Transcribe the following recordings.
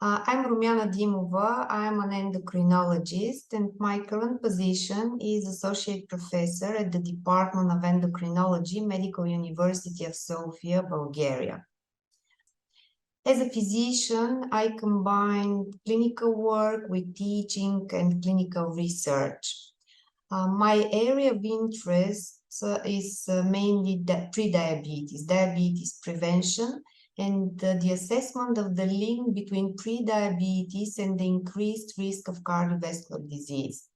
I'm Rumiana Dimova. I'm an endocrinologist, and my current position is Associate Professor at the Department of Endocrinology, Medical University of Sofia, Bulgaria. As a physician, I combine clinical work with teaching and clinical research. My area of interest is mainly pre-diabetes, diabetes prevention, and the assessment of the link between pre-diabetes and the increased risk of cardiovascular disease.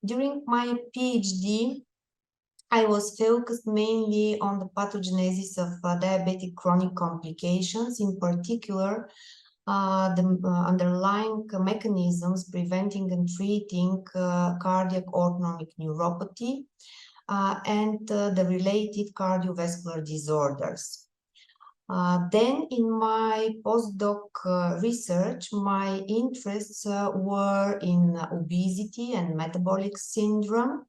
During my PhD, I was focused mainly on the pathogenesis of diabetic chronic complications, in particular the underlying mechanisms preventing and treating cardiac autonomic neuropathy and the related cardiovascular disorders. Then in my postdoc research, my interests were in obesity and metabolic syndrome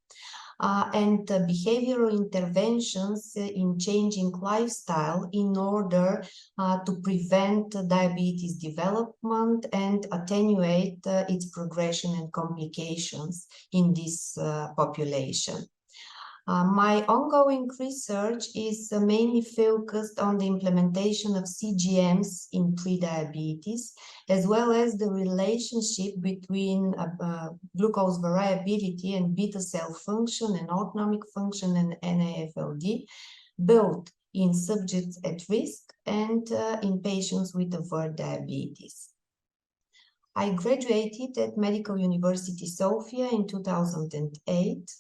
and behavioral interventions in changing lifestyle in order to prevent diabetes development and attenuate its progression and complications in this population. My ongoing research is mainly focused on the implementation of CGMs in prediabetes, as well as the relationship between glucose variability and beta cell function and autonomic function and NAFLD, both in subjects at risk and in patients with overt diabetes. I graduated at Medical University Sofia in 2008.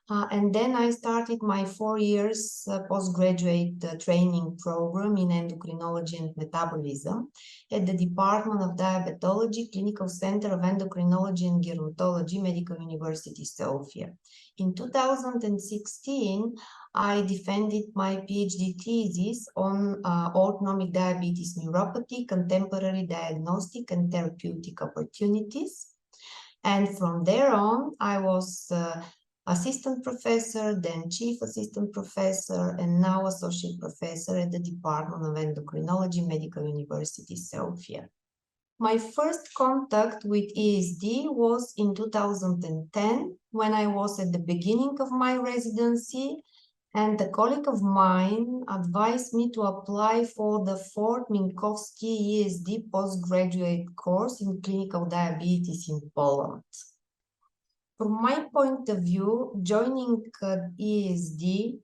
And then I started my 4 years postgraduate training program in endocrinology and metabolism at the Department of Diabetology, Clinical Center of Endocrinology and Gerontology, Medical University Sofia. In 2016, I defended my PhD thesis on autonomic diabetes neuropathy, contemporary diagnostic and therapeutic opportunities. And from there on, I was assistant professor, then chief assistant professor, and now associate professor at the Department of Endocrinology, Medical University Sofia. My first contact with ESD was in 2010, when I was at the beginning of my residency, and a colleague of mine advised me to apply for the Fort Minkowski ESD postgraduate course in clinical diabetes in Poland. From my point of view, joining ESD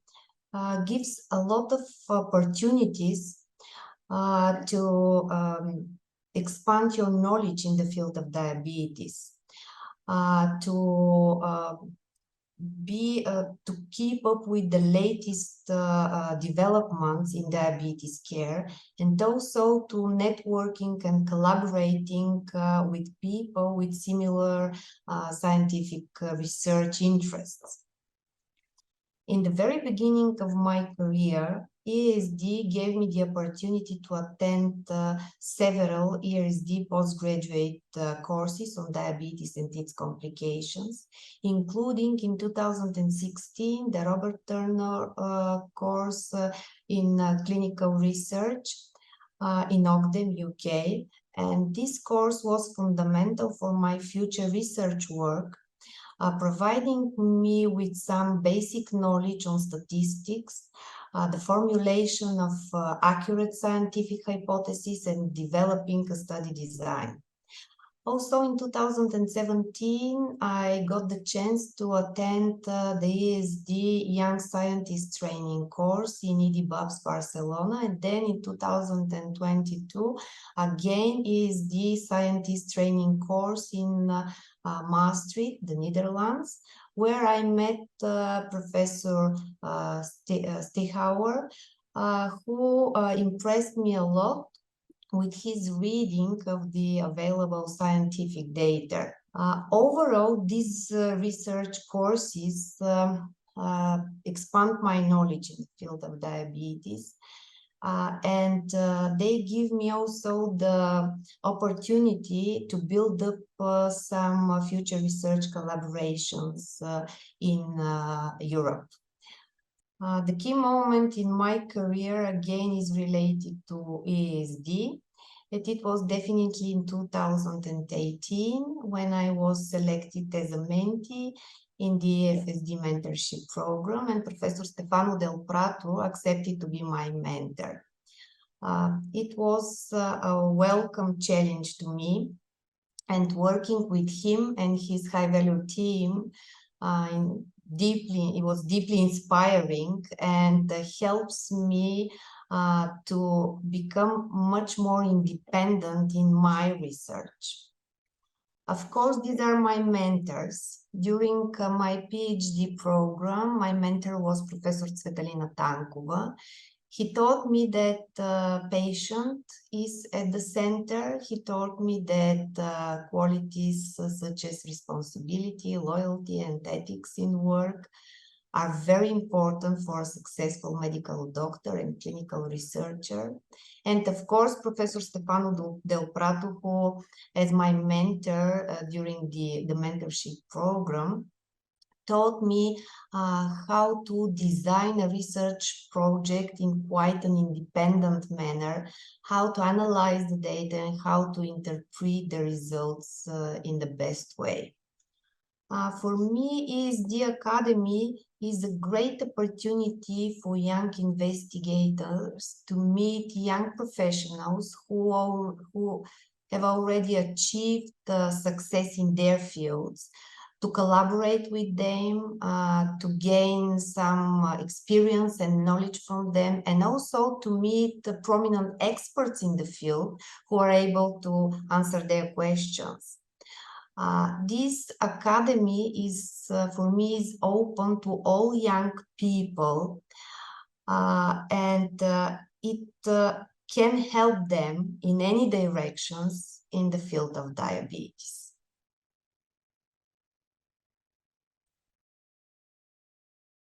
gives a lot of opportunities to expand your knowledge in the field of diabetes, to keep up with the latest developments in diabetes care, and also to networking and collaborating with people with similar scientific research interests. In the very beginning of my career, ESD gave me the opportunity to attend several ESD postgraduate courses on diabetes and its complications, including in 2016 the Robert Turner course in clinical research in Ogden, UK. And this course was fundamental for my future research work, providing me with some basic knowledge on statistics, the formulation of accurate scientific hypotheses, and developing a study design. Also in 2017, I got the chance to attend the ESD Young Scientist Training course in EDBUBS Barcelona, and then in 2022, again ESD Scientist Training course in Maastricht, the Netherlands, where I met Professor Stechauer, who impressed me a lot with his reading of the available scientific data. Overall, these research courses expand my knowledge in the field of diabetes, and they give me also the opportunity to build up some future research collaborations in Europe. The key moment in my career again is related to ESD, It was definitely in 2018 when I was selected as a mentee in the FSD mentorship program, and Professor Stefano Del Prato accepted to be my mentor. It was a welcome challenge to me, and working with him and his high-value team it was deeply inspiring and helps me to become much more independent in my research. Of course, these are my mentors. During my PhD program, my mentor was Professor Tsvetalina Tankova. He taught me that patient is at the center. He taught me that qualities such as responsibility, loyalty, and ethics in work are very important for a successful medical doctor and clinical researcher. And of course, Professor Stefano Del Prato, who as my mentor during the mentorship program, taught me how to design a research project in quite an independent manner, how to analyze the data, and how to interpret the results in the best way. For me, the Academy is a great opportunity for young investigators to meet young professionals who have already achieved success in their fields, to collaborate with them, to gain some experience and knowledge from them, and also to meet the prominent experts in the field who are able to answer their questions. This academy is, for me, is open to all young people, and it can help them in any directions in the field of diabetes.